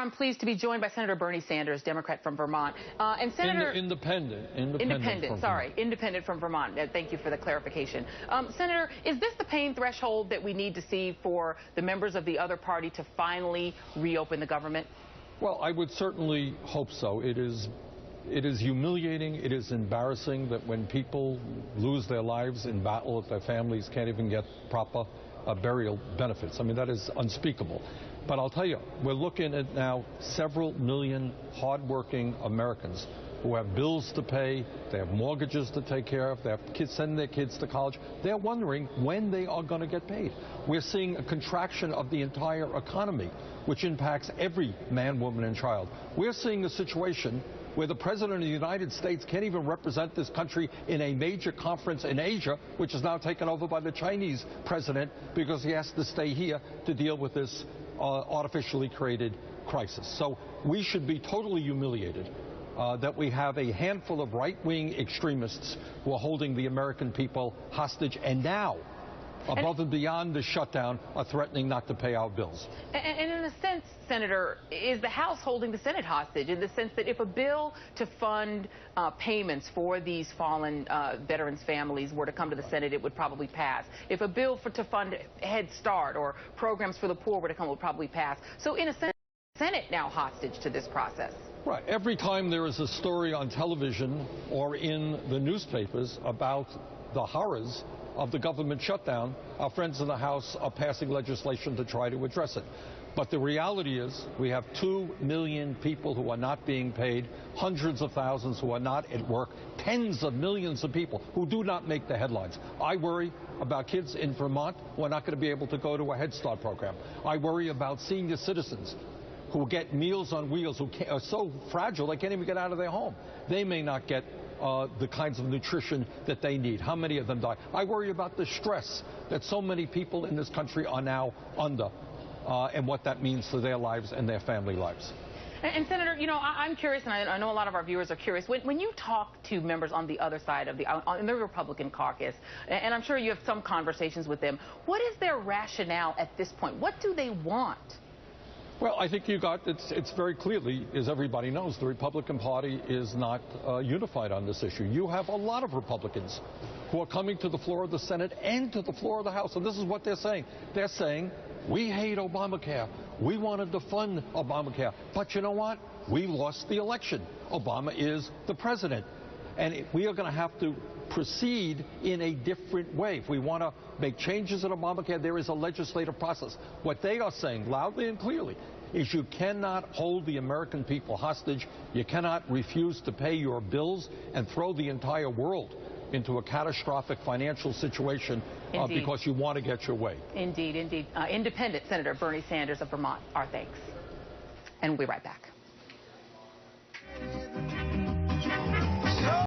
I'm pleased to be joined by Senator Bernie Sanders, Democrat from Vermont. And Senator... Independent from Vermont. Thank you for the clarification. Senator, is this the pain threshold that we need to see for the members of the other party to finally reopen the government? Well, I would certainly hope so. It is humiliating, it is embarrassing that when people lose their lives in battle, that their families can't even get proper burial benefits. I mean, that is unspeakable. But I'll tell you, we're looking at now several million hardworking Americans who have bills to pay, they have mortgages to take care of, they have kids sending their kids to college. They're wondering when they are going to get paid. We're seeing a contraction of the entire economy, which impacts every man, woman, and child. We're seeing a situation where the President of the United States can't even represent this country in a major conference in Asia, which is now taken over by the Chinese president because he has to stay here to deal with this artificially created crisis. So we should be totally humiliated that we have a handful of right-wing extremists who are holding the American people hostage, and now, above and beyond the shutdown, are threatening not to pay our bills. And in a sense, Senator, is the House holding the Senate hostage in the sense that if a bill to fund payments for these fallen veterans' families were to come to the Senate, it would probably pass. If a bill to fund Head Start or programs for the poor were to come, it would probably pass. So in a sense, the Senate now hostage to this process. Right. Every time there is a story on television or in the newspapers about the horrors of the government shutdown, our friends in the House are passing legislation to try to address it. But the reality is we have 2 million people who are not being paid, hundreds of thousands who are not at work, tens of millions of people who do not make the headlines. I worry about kids in Vermont who are not going to be able to go to a Head Start program. I worry about senior citizens who get Meals on Wheels, who are so fragile they can't even get out of their home. They may not get the kinds of nutrition that they need. How many of them die? I worry about the stress that so many people in this country are now under and what that means for their lives and their family lives. And Senator, you know, I'm curious, and I know a lot of our viewers are curious, when you talk to members on the other side of in the Republican caucus, and I'm sure you have some conversations with them, what is their rationale at this point? What do they want? Well, I think it's very clearly, as everybody knows, the Republican Party is not unified on this issue. You have a lot of Republicans who are coming to the floor of the Senate and to the floor of the House, and this is what they're saying. They're saying, we hate Obamacare. We wanted to fund Obamacare. But you know what? We lost the election. Obama is the president. And we are going to have to proceed in a different way. If we want to make changes in Obamacare, there is a legislative process. What they are saying loudly and clearly is you cannot hold the American people hostage. You cannot refuse to pay your bills and throw the entire world into a catastrophic financial situation because you want to get your way. Indeed, indeed. Independent Senator Bernie Sanders of Vermont, our thanks. And we'll be right back.